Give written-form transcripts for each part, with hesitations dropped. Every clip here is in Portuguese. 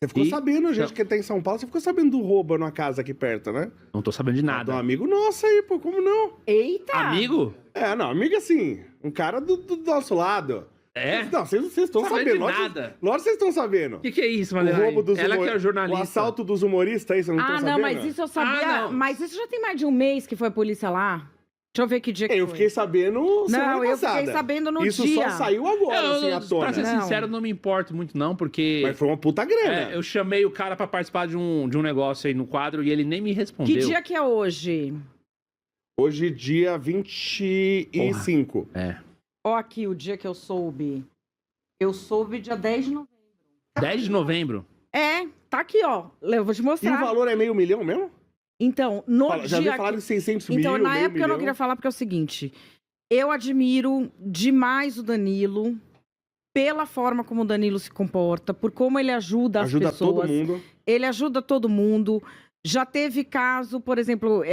Você ficou sabendo, gente, que tá em São Paulo, você ficou sabendo do roubo numa casa aqui perto, né? Não tô sabendo de nada. Um amigo nosso aí, pô, como não? Eita! Amigo? Não, amigo assim, um cara do nosso lado. É? Não, vocês estão sabendo. De Lógico, nada. lógico que vocês estão sabendo. O que é isso, O Madeline? roubo dos Ela que é jornalista. O assalto dos humoristas aí, vocês não estão sabendo? Não, mas isso eu sabia. não. Mas isso já tem mais de um mês que foi a polícia lá. Deixa eu ver que dia que Eu foi. fiquei sabendo semana Não, eu passada. fiquei sabendo no Isso dia. só saiu agora, assim, à tona. Pra ser Não. sincero, não me importo muito não, porque... Mas foi uma puta grana. eu chamei o cara pra participar de um negócio aí no quadro e ele nem me respondeu. Que dia que é hoje? Hoje, dia 25. Ó aqui o dia que eu soube. Eu soube dia 10 de novembro. 10 de novembro. Tá aqui, ó. Eu vou te E mostrar. o valor é meio milhão mesmo? Então, no Já dia vi falar em 600 Então, mil, na meio época eu não milhão. queria falar porque é o seguinte. Eu admiro demais o Danilo pela forma como o Danilo se comporta, por como ele ajuda as pessoas. Ajuda todo mundo. Ele ajuda todo mundo. Já teve caso, por exemplo,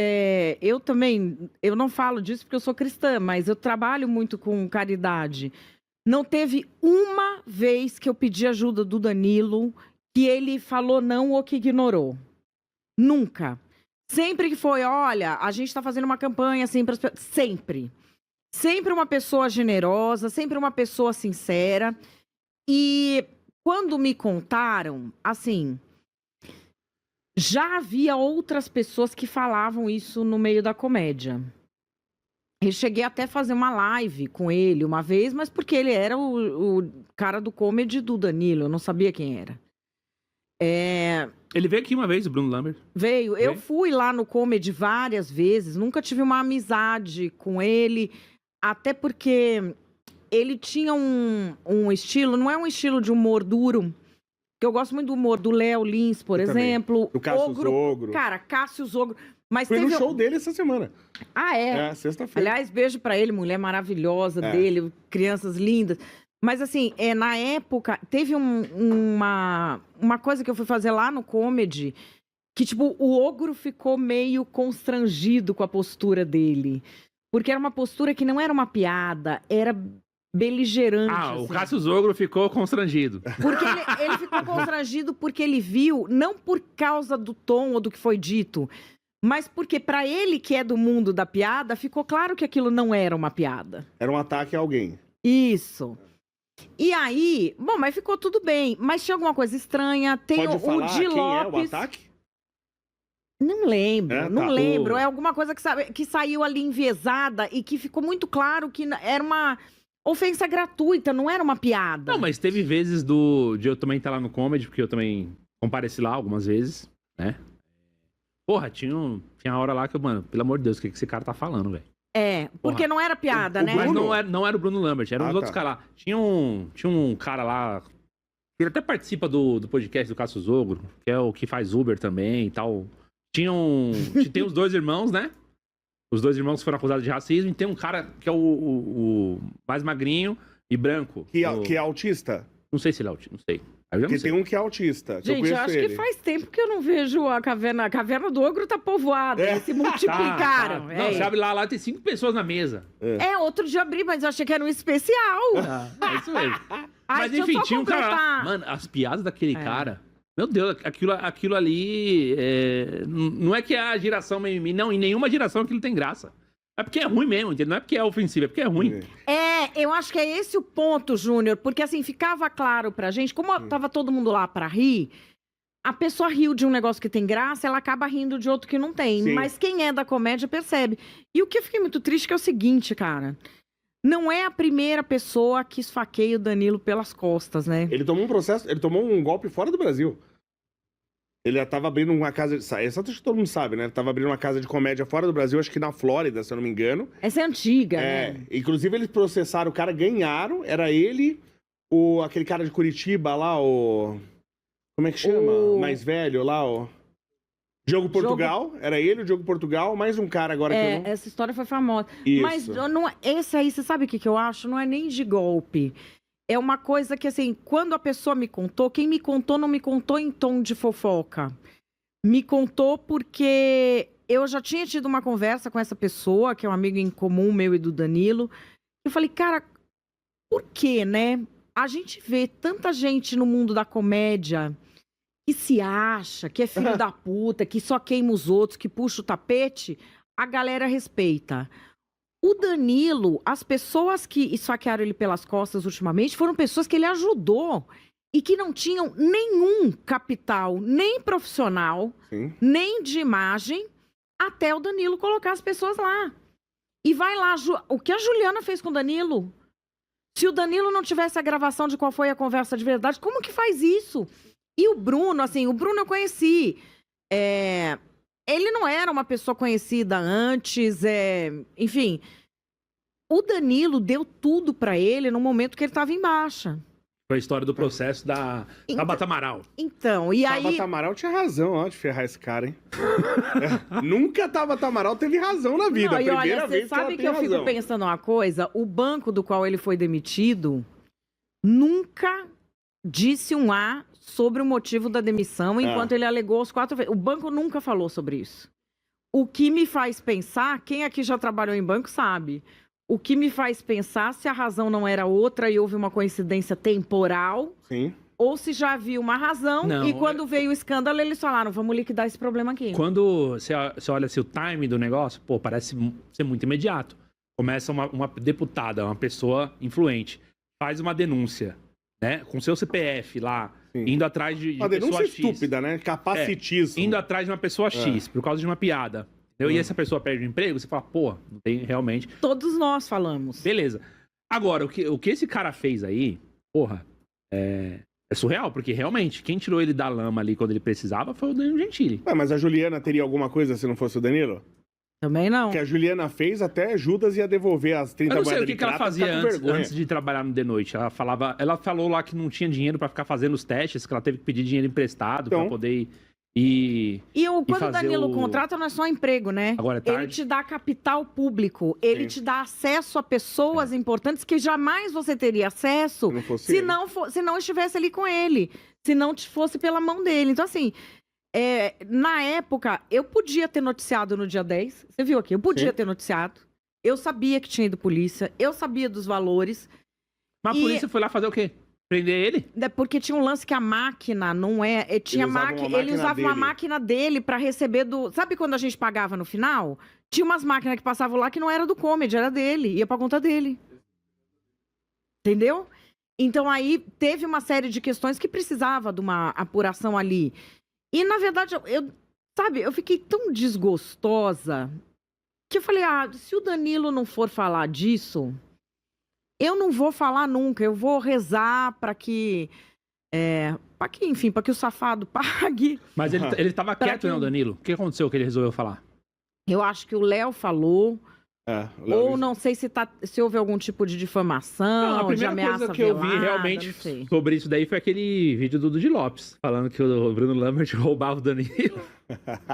eu não falo disso porque eu sou cristã, mas eu trabalho muito com caridade. Não teve uma vez que eu pedi ajuda do Danilo que ele falou não ou que ignorou. Nunca. Sempre que foi, olha, a gente tá fazendo uma campanha assim para sempre. Sempre uma pessoa generosa, sempre uma pessoa sincera. E quando me contaram, assim, já havia outras pessoas que falavam isso no meio da comédia. Eu cheguei até a fazer uma live com ele uma vez, mas porque ele era o cara do comedy do Danilo, eu não sabia quem era. Ele veio aqui uma vez, o Bruno Lambert. Veio. Eu fui lá no comedy várias vezes, nunca tive uma amizade com ele, até porque ele tinha um estilo, não é um estilo de humor duro, que eu gosto muito do humor do Léo Lins, por exemplo. Do Cássio Zogro. Cara, Cássio Zogro. Mas Fui no show dele essa semana. Sexta-feira. Aliás, beijo pra ele, mulher maravilhosa dele, crianças lindas. Mas assim, na época, teve uma coisa que eu fui fazer lá no comedy, que tipo, o Ogro ficou meio constrangido com a postura dele. Porque era uma postura que não era uma piada, era beligerante. O assim. Cássio Zogro ficou constrangido. Porque ele ficou constrangido porque ele viu, não por causa do tom ou do que foi dito, mas porque pra ele, que é do mundo da piada, ficou claro que aquilo não era uma piada. Era um ataque a alguém. Isso. E aí, bom, mas ficou tudo bem. Mas tinha alguma coisa estranha. Tem Pode falar o Di quem Lopes. é o ataque? Não lembro, não lembro. O... É alguma coisa que saiu ali enviesada e que ficou muito claro que era uma ofensa gratuita, não era uma piada. Não, mas teve vezes de eu também estar lá no comedy, porque eu também compareci lá algumas vezes, né? Porra, tinha hora lá que eu, mano, pelo amor de Deus, o que esse cara tá falando, velho? Porque não era piada, né? Mas não era o Bruno Lambert, eram os outros caras lá. Tinha um cara lá, ele até participa do podcast do Cássio Zogro, que é o que faz Uber também e tal. Tem os dois irmãos, né? Os dois irmãos foram acusados de racismo, e tem um cara que é o mais magrinho e branco. Que é autista? Não sei se ele é autista, não sei. Porque tem um que é autista. Gente, eu acho que faz tempo que eu não vejo a caverna. A caverna do Ogro tá povoada. Eles se multiplicaram. Tá. Não, você abre lá tem 5 pessoas na mesa. Outro dia abri, mas eu achei que era um especial. É isso mesmo. Mas enfim, tinha um cara lá. Mano, as piadas daquele cara. Meu Deus, aquilo ali. Não é que é a geração mimimi, não. Em nenhuma geração aquilo tem graça. É porque é ruim mesmo, entendeu? Não é porque é ofensivo, é porque é ruim. Eu acho que é esse o ponto, Júnior, porque assim, ficava claro pra gente, como tava todo mundo lá pra rir, a pessoa riu de um negócio que tem graça, ela acaba rindo de outro que não tem. Sim. Mas quem é da comédia percebe. E o que eu fiquei muito triste é o seguinte, cara. Não é a primeira pessoa que esfaqueia o Danilo pelas costas, né? Ele tomou um golpe fora do Brasil. Ele tava abrindo uma casa... Essa acho que todo mundo sabe, né? Ele tava abrindo uma casa de comédia fora do Brasil, acho que na Flórida, se eu não me engano. Essa é antiga, né? Inclusive, eles processaram o cara, ganharam. Era ele, aquele cara de Curitiba lá, como é que chama? Mais velho lá, Diogo Portugal. Era ele, o Diogo Portugal. Mais um cara agora que eu não... Essa história foi famosa. Isso. Mas esse aí, você sabe o que eu acho? Não é nem de golpe. É uma coisa que, assim, quando a pessoa me contou, quem me contou não me contou em tom de fofoca. Me contou porque eu já tinha tido uma conversa com essa pessoa, que é um amigo em comum meu e do Danilo. Eu falei, cara, por quê, né? A gente vê tanta gente no mundo da comédia que se acha, que é filho da puta, que só queima os outros, que puxa o tapete, a galera respeita. O Danilo, as pessoas que esfaquearam ele pelas costas ultimamente foram pessoas que ele ajudou e que não tinham nenhum capital, nem profissional, nem de imagem, até o Danilo colocar as pessoas lá. E vai lá, o que a Juliana fez com o Danilo? Se o Danilo não tivesse a gravação de qual foi a conversa de verdade, como que faz isso? E o Bruno, assim, o Bruno eu conheci. Ele não era uma pessoa conhecida antes, enfim. O Danilo deu tudo pra ele no momento que ele tava em baixa. Foi a história do processo da Tabata Amaral. Então, e aí... Tabata Amaral tinha razão, ó, de ferrar esse cara, hein? Nunca Tabata Amaral teve razão na vida. Não, e olha, você sabe que eu fico pensando uma coisa? O banco do qual ele foi demitido nunca disse um A sobre o motivo da demissão, enquanto ele alegou os 4 vezes. O banco nunca falou sobre isso. O que me faz pensar, quem aqui já trabalhou em banco sabe... O que me faz pensar se a razão não era outra e houve uma coincidência temporal, ou se já havia uma razão e quando veio o escândalo eles falaram, vamos liquidar esse problema aqui. Quando você olha assim, o time do negócio, pô, parece ser muito imediato. Começa uma deputada, uma pessoa influente, faz uma denúncia, né, com seu CPF lá, indo atrás de uma denúncia pessoa X. Estúpida, né? Capacitismo. Indo atrás de uma pessoa X, por causa de uma piada. E essa pessoa perde o emprego, você fala, pô, não tem realmente... Todos nós falamos. Beleza. Agora, o que esse cara fez aí, porra, é surreal, porque realmente, quem tirou ele da lama ali quando ele precisava foi o Danilo Gentili. Ué, mas a Juliana teria alguma coisa se não fosse o Danilo? Também não. O que a Juliana fez, até Judas ia devolver as 30 moedas de prata. Eu não sei o que ela fazia antes de trabalhar no The Noite. Ela falou lá que não tinha dinheiro pra ficar fazendo os testes, que ela teve que pedir dinheiro emprestado pra poder quando o Danilo contrata, não é só emprego, né? Agora é tarde. Ele te dá capital público, ele te dá acesso a pessoas importantes que jamais você teria acesso se não estivesse ali com ele, se não te fosse pela mão dele. Então, assim, na época, eu podia ter noticiado no dia 10, você viu aqui, eu podia ter noticiado, eu sabia que tinha ido polícia, eu sabia dos valores. Mas a polícia foi lá fazer o quê? Prender ele? Porque tinha um lance que a máquina não é... Ele usava uma máquina dele pra receber do... Sabe quando a gente pagava no final? Tinha umas máquinas que passavam lá que não era do Comedy, era dele. Ia pra conta dele. Entendeu? Então aí teve uma série de questões que precisava de uma apuração ali. E na verdade, eu fiquei tão desgostosa que eu falei, se o Danilo não for falar disso... Eu não vou falar nunca, eu vou rezar para que o safado pague. Mas ele tava quieto, né, o Danilo? O que aconteceu que ele resolveu falar? Eu acho que o Léo falou. Ou não sei se houve algum tipo de difamação, de ameaça velada. A primeira coisa que eu vi realmente sobre isso daí foi aquele vídeo do Di Lopes, falando que o Bruno Lambert roubava o Danilo.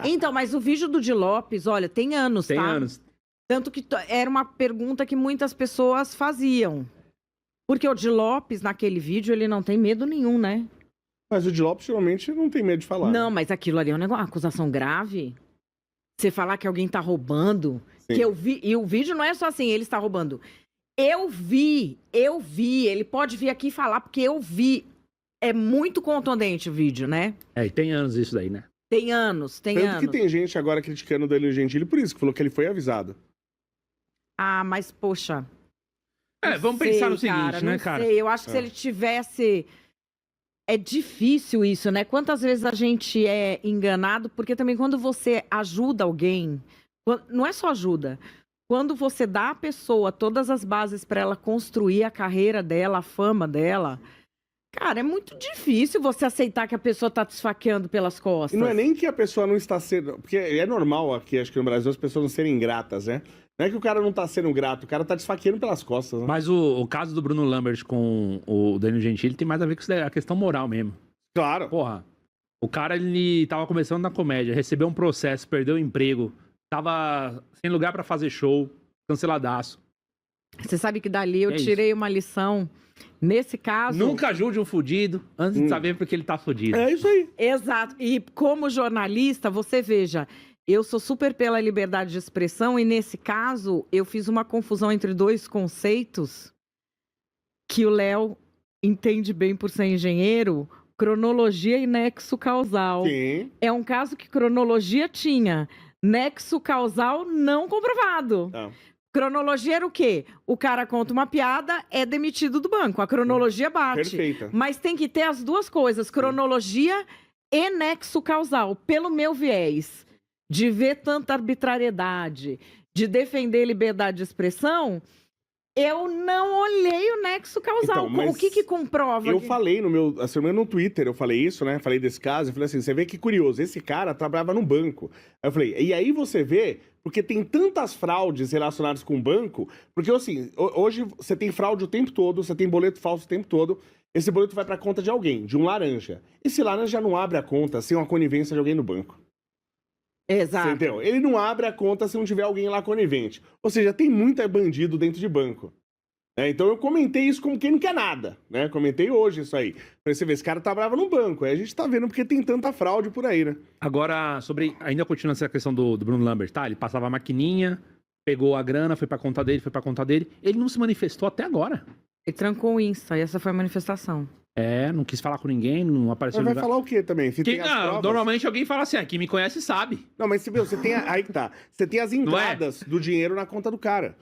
Então, mas o vídeo do Di Lopes, olha, tem anos, tá? Tem anos. Tanto que era uma pergunta que muitas pessoas faziam. Porque o Di Lopes, naquele vídeo, ele não tem medo nenhum, né? Mas o Di Lopes, geralmente, não tem medo de falar. Não, mas aquilo ali é uma acusação grave. Você falar que alguém tá roubando. E o vídeo não é só assim, ele está roubando. Eu vi. Ele pode vir aqui falar, porque eu vi. É muito contundente o vídeo, né? E tem anos isso daí, né? Tem anos. Tanto que tem gente agora criticando o Danilo Gentili por isso, que falou que ele foi avisado. Mas, poxa... vamos pensar no seguinte, né, cara? Eu acho que se ele tivesse... É difícil isso, né? Quantas vezes a gente é enganado, porque também quando você ajuda alguém... Não é só ajuda. Quando você dá à pessoa todas as bases para ela construir a carreira dela, a fama dela... Cara, é muito difícil você aceitar que a pessoa tá te esfaqueando pelas costas. E não é nem que a pessoa não está sendo... Porque é normal aqui, acho que no Brasil, as pessoas não serem ingratas, né? Não é que o cara não tá sendo grato, o cara tá desfaqueando pelas costas, né? Mas o caso do Bruno Lambert com o Danilo Gentili tem mais a ver com a questão moral mesmo. Claro. Porra, o cara, ele tava começando na comédia, recebeu um processo, perdeu o emprego, tava sem lugar pra fazer show, canceladaço. Você sabe que dali eu tirei uma lição... Nesse caso... Nunca ajude um fudido antes de saber porque ele tá fudido. É isso aí. Exato. E como jornalista, você veja, eu sou super pela liberdade de expressão e nesse caso eu fiz uma confusão entre 2 conceitos que o Léo entende bem por ser engenheiro, cronologia e nexo causal. Sim. É um caso que cronologia tinha, nexo causal não comprovado. Cronologia era o quê? O cara conta uma piada, é demitido do banco. A cronologia bate. Perfeita. Mas tem que ter as duas coisas, cronologia e nexo causal. Pelo meu viés, de ver tanta arbitrariedade, de defender liberdade de expressão, eu não olhei o nexo causal. Então, O que comprova? Eu falei no Twitter, eu falei isso, né? Falei desse caso, eu falei assim, você vê que curioso, esse cara trabalhava no banco. Aí eu falei, e aí você vê, porque tem tantas fraudes relacionadas com o banco, porque assim, hoje você tem fraude o tempo todo, você tem boleto falso o tempo todo, esse boleto vai pra conta de alguém, de um laranja. Esse laranja não abre a conta sem uma conivência de alguém no banco. Exato. Você entendeu? Ele não abre a conta se não tiver alguém lá conivente. Ou seja, tem muito bandido dentro de banco. Então eu comentei isso como quem não quer nada, né? Comentei hoje isso aí. Pra você ver, esse cara tá bravo no banco. Aí a gente tá vendo porque tem tanta fraude por aí, né? Agora, ainda continuando essa questão do Bruno Lambert, tá? Ele passava a maquininha, pegou a grana, foi pra conta dele. Ele não se manifestou até agora. Ele trancou o Insta, e essa foi a manifestação. Não quis falar com ninguém, não apareceu. Mas vai falar o quê também? Se tem as provas... Normalmente alguém fala assim, quem me conhece sabe. Não, mas você tem... Aí que tá. Você tem as entradas do dinheiro na conta do cara.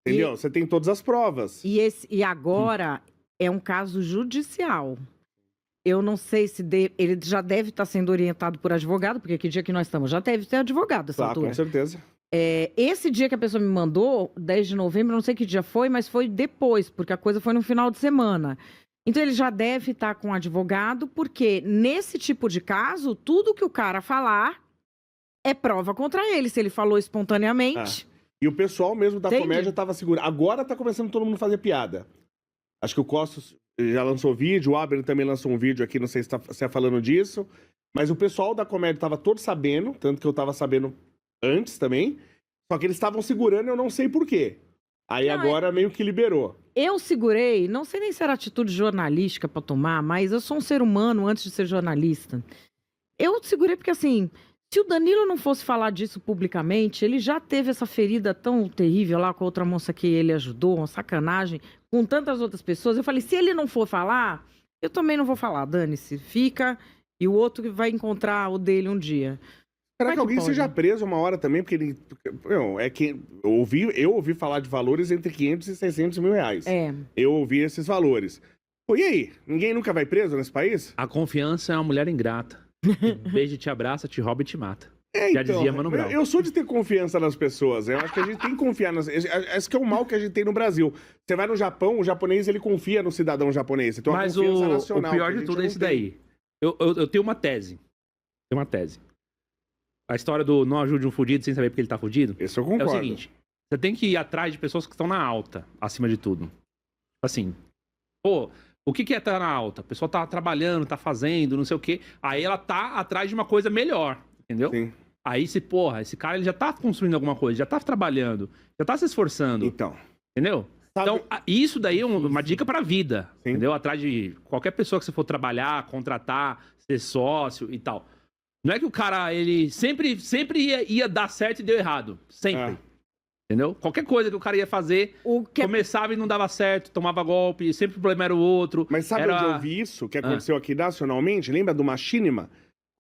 Entendeu? Você tem todas as provas. E agora é um caso judicial. Eu não sei se ele já deve estar sendo orientado por advogado, porque que dia que nós estamos? Já deve ter advogado essa altura. Com certeza. Esse dia que a pessoa me mandou, 10 de novembro, não sei que dia foi, mas foi depois, porque a coisa foi no final de semana. Então ele já deve estar com advogado, porque nesse tipo de caso, tudo que o cara falar é prova contra ele, se ele falou espontaneamente. E o pessoal mesmo da comédia tava seguro. Agora tá começando todo mundo a fazer piada. Acho que o Costos já lançou vídeo, o Abner também lançou um vídeo aqui, não sei se você tá falando disso. Mas o pessoal da comédia tava todo sabendo, tanto que eu tava sabendo antes também. Só que eles estavam segurando, eu não sei por quê. Aí agora meio que liberou. Eu segurei, não sei nem se era atitude jornalística pra tomar, mas eu sou um ser humano antes de ser jornalista. Eu segurei porque, assim, se o Danilo não fosse falar disso publicamente, ele já teve essa ferida tão terrível lá com a outra moça que ele ajudou, uma sacanagem, com tantas outras pessoas. Eu falei, se ele não for falar, eu também não vou falar, dane-se, fica, e o outro vai encontrar o dele um dia. Será que alguém seja preso uma hora também? Porque ele... Eu ouvi falar de valores entre 500 e 600 mil reais. Eu ouvi esses valores. Pô, e aí? Ninguém nunca vai preso nesse país? A confiança é uma mulher ingrata. Beijo, te abraça, te rouba e te mata. Já então, dizia Mano Brown. Eu sou de ter confiança nas pessoas. Eu acho que a gente tem que confiar nas... Esse que é o mal que a gente tem no Brasil. Você vai no Japão, o japonês, ele confia no cidadão japonês. Então, mas o pior de tudo é esse daí. Eu tenho uma tese. A história do não ajude um fudido sem saber porque ele tá fudido. Isso eu concordo. É o seguinte, você tem que ir atrás de pessoas que estão na alta, acima de tudo. Assim, o que é estar na alta? A pessoa tá trabalhando, tá fazendo, não sei o quê. Aí ela tá atrás de uma coisa melhor, entendeu? Sim. Aí esse cara ele já tá construindo alguma coisa, já tá trabalhando, já tá se esforçando. Então. Entendeu? Então, isso daí é uma dica pra vida, entendeu? Atrás de qualquer pessoa que você for trabalhar, contratar, ser sócio e tal. Não é que o cara, ele sempre ia dar certo e deu errado. Sempre. Entendeu? Qualquer coisa que o cara ia fazer, começava e não dava certo, tomava golpe, sempre o problema era o outro. Mas sabe onde eu vi isso, que aconteceu aqui nacionalmente? Lembra do Machinima?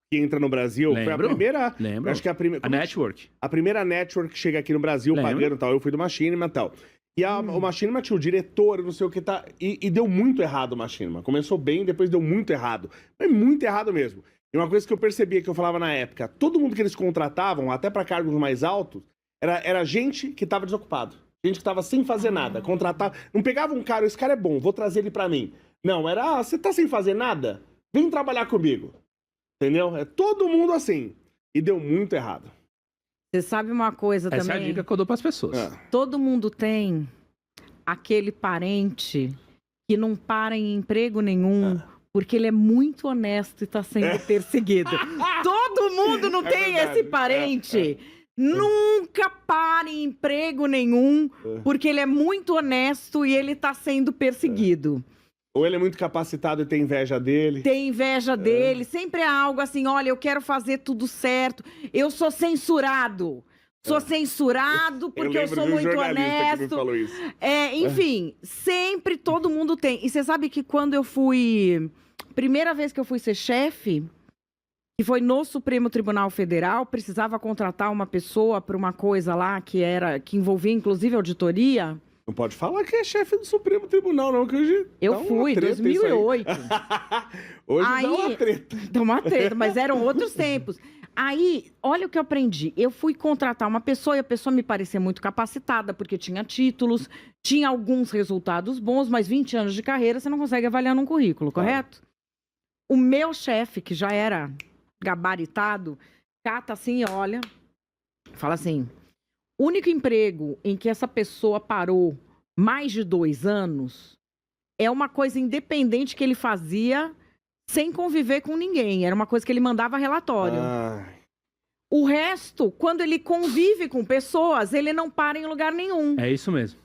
Que entra no Brasil? Lembro, foi a primeira... Lembro. Acho que a Network. A primeira Network que chega aqui no Brasil, pagando e tal. Eu fui do Machinima e tal. E o Machinima tinha o diretor, não sei o que tá... E deu muito errado o Machinima. Começou bem, depois deu muito errado. Foi muito errado mesmo. E uma coisa que eu percebia, que eu falava na época, todo mundo que eles contratavam, até para cargos mais altos, era gente que tava desocupado. Gente que tava sem fazer nada. Contratava... Não pegava um cara, esse cara é bom, vou trazer ele pra mim. Não, era, você tá sem fazer nada? Vem trabalhar comigo. Entendeu? É todo mundo assim. E deu muito errado. Você sabe uma coisa também? Essa é a dica que eu dou pras pessoas. Todo mundo tem aquele parente que não para em emprego nenhum... Porque ele é muito honesto e está sendo perseguido. Todo mundo não tem esse parente. Nunca para em emprego nenhum, porque ele é muito honesto e ele está sendo perseguido. Ou ele é muito capacitado e tem inveja dele. Tem inveja dele. Sempre é algo assim, olha, eu quero fazer tudo certo. Eu sou censurado. Sou censurado porque eu sou muito honesto. Que me falou isso. Enfim, sempre todo mundo tem. E você sabe que quando eu fui primeira vez que eu fui ser chefe, que foi no Supremo Tribunal Federal, precisava contratar uma pessoa para uma coisa lá que envolvia inclusive auditoria. Não pode falar que é chefe do Supremo Tribunal, não, que hoje eu fui, em 2008. Hoje dá uma treta. Dá uma treta, mas eram outros tempos. Aí, olha o que eu aprendi. Eu fui contratar uma pessoa e a pessoa me parecia muito capacitada, porque tinha títulos, tinha alguns resultados bons, mas 20 anos de carreira você não consegue avaliar num currículo, correto? O meu chefe, que já era gabaritado, cata assim, olha, fala assim, o único emprego em que essa pessoa parou mais de 2 anos é uma coisa independente que ele fazia sem conviver com ninguém. Era uma coisa que ele mandava relatório. O resto, quando ele convive com pessoas, ele não para em lugar nenhum. É isso mesmo.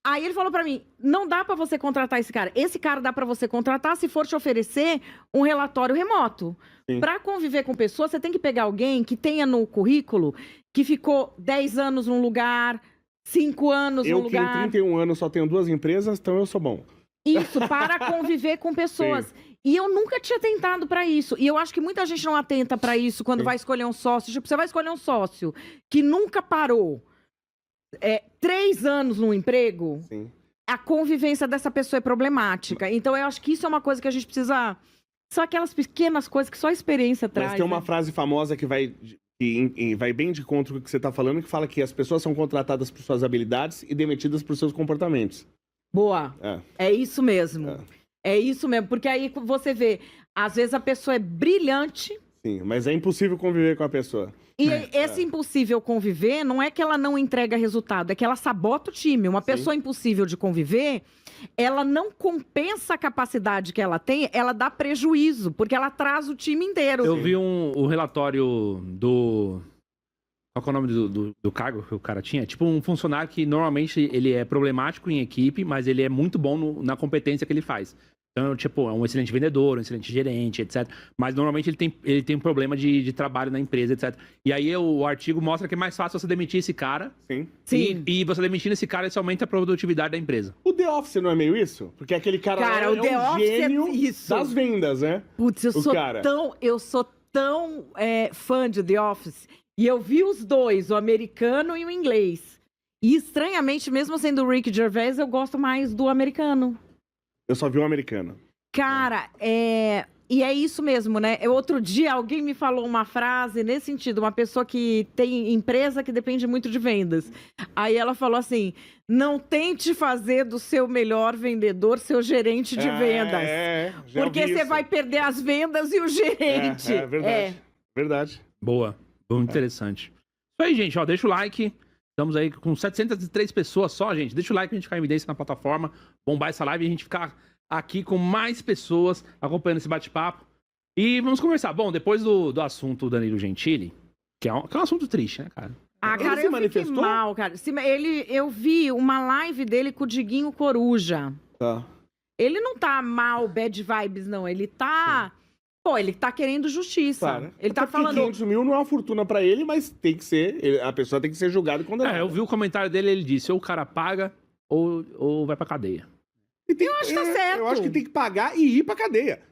Aí ele falou pra mim, não dá pra você contratar esse cara. Esse cara dá pra você contratar se for te oferecer um relatório remoto. Pra conviver com pessoas, você tem que pegar alguém que tenha no currículo que ficou 10 anos num lugar, 5 anos num lugar. Eu que em 31 anos só tenho 2 empresas, então eu sou bom. Isso, para conviver com pessoas. Sim. E eu nunca tinha tentado pra isso. E eu acho que muita gente não atenta pra isso quando vai escolher um sócio. Tipo, você vai escolher um sócio que nunca parou 3 anos no emprego, a convivência dessa pessoa é problemática. Então, eu acho que isso é uma coisa que a gente precisa... São aquelas pequenas coisas que só a experiência traz. Mas tem uma frase famosa que vai bem de contra o que você está falando, que fala que as pessoas são contratadas por suas habilidades e demitidas por seus comportamentos. Boa. É isso mesmo. É isso mesmo. Porque aí você vê, às vezes a pessoa é brilhante... Sim, mas é impossível conviver com a pessoa. E esse impossível conviver não é que ela não entrega resultado, é que ela sabota o time. Uma pessoa impossível de conviver, ela não compensa a capacidade que ela tem, ela dá prejuízo, porque ela traz o time inteiro. Eu vi um relatório do... Qual que é o nome do cargo que o cara tinha? Tipo um funcionário que normalmente ele é problemático em equipe, mas ele é muito bom na competência que ele faz. Então, tipo, é um excelente vendedor, um excelente gerente, etc. Mas, normalmente, ele tem um problema de trabalho na empresa, etc. E aí, o artigo mostra que é mais fácil você demitir esse cara. Sim. E você demitindo esse cara, isso aumenta a produtividade da empresa. O The Office não é meio isso? Porque aquele cara lá o The Office gênio das vendas, né? Putz, eu sou tão fã de The Office. E eu vi os dois, o americano e o inglês. E, estranhamente, mesmo sendo o Rick Gervais, eu gosto mais do americano. Eu só vi o americano. Cara, e é isso mesmo, né? Outro dia alguém me falou uma frase nesse sentido, uma pessoa que tem empresa que depende muito de vendas. Aí ela falou assim, não tente fazer do seu melhor vendedor seu gerente de vendas. Porque você vai perder as vendas e o gerente. É verdade. Verdade. Boa. Muito interessante. Isso aí, gente. Ó, deixa o like. Estamos aí com 703 pessoas só, gente. Deixa o like pra gente ficar em evidência na plataforma, bombar essa live e a gente ficar aqui com mais pessoas acompanhando esse bate-papo. E vamos conversar. Bom, depois do assunto Danilo Gentili, que é um assunto triste, né, cara? Cara, eu fiquei mal, cara. Eu vi uma live dele com o Diguinho Coruja. Ele não tá mal, bad vibes, não. Ele tá... Pô, ele tá querendo justiça. Claro. Ele tá falando... 500 mil não é uma fortuna pra ele, mas tem que ser... A pessoa tem que ser julgada e condenada. Eu vi o comentário dele, ele disse, ou o cara paga, ou vai pra cadeia. Eu acho que tá certo. Eu acho que tem que pagar e ir pra cadeia.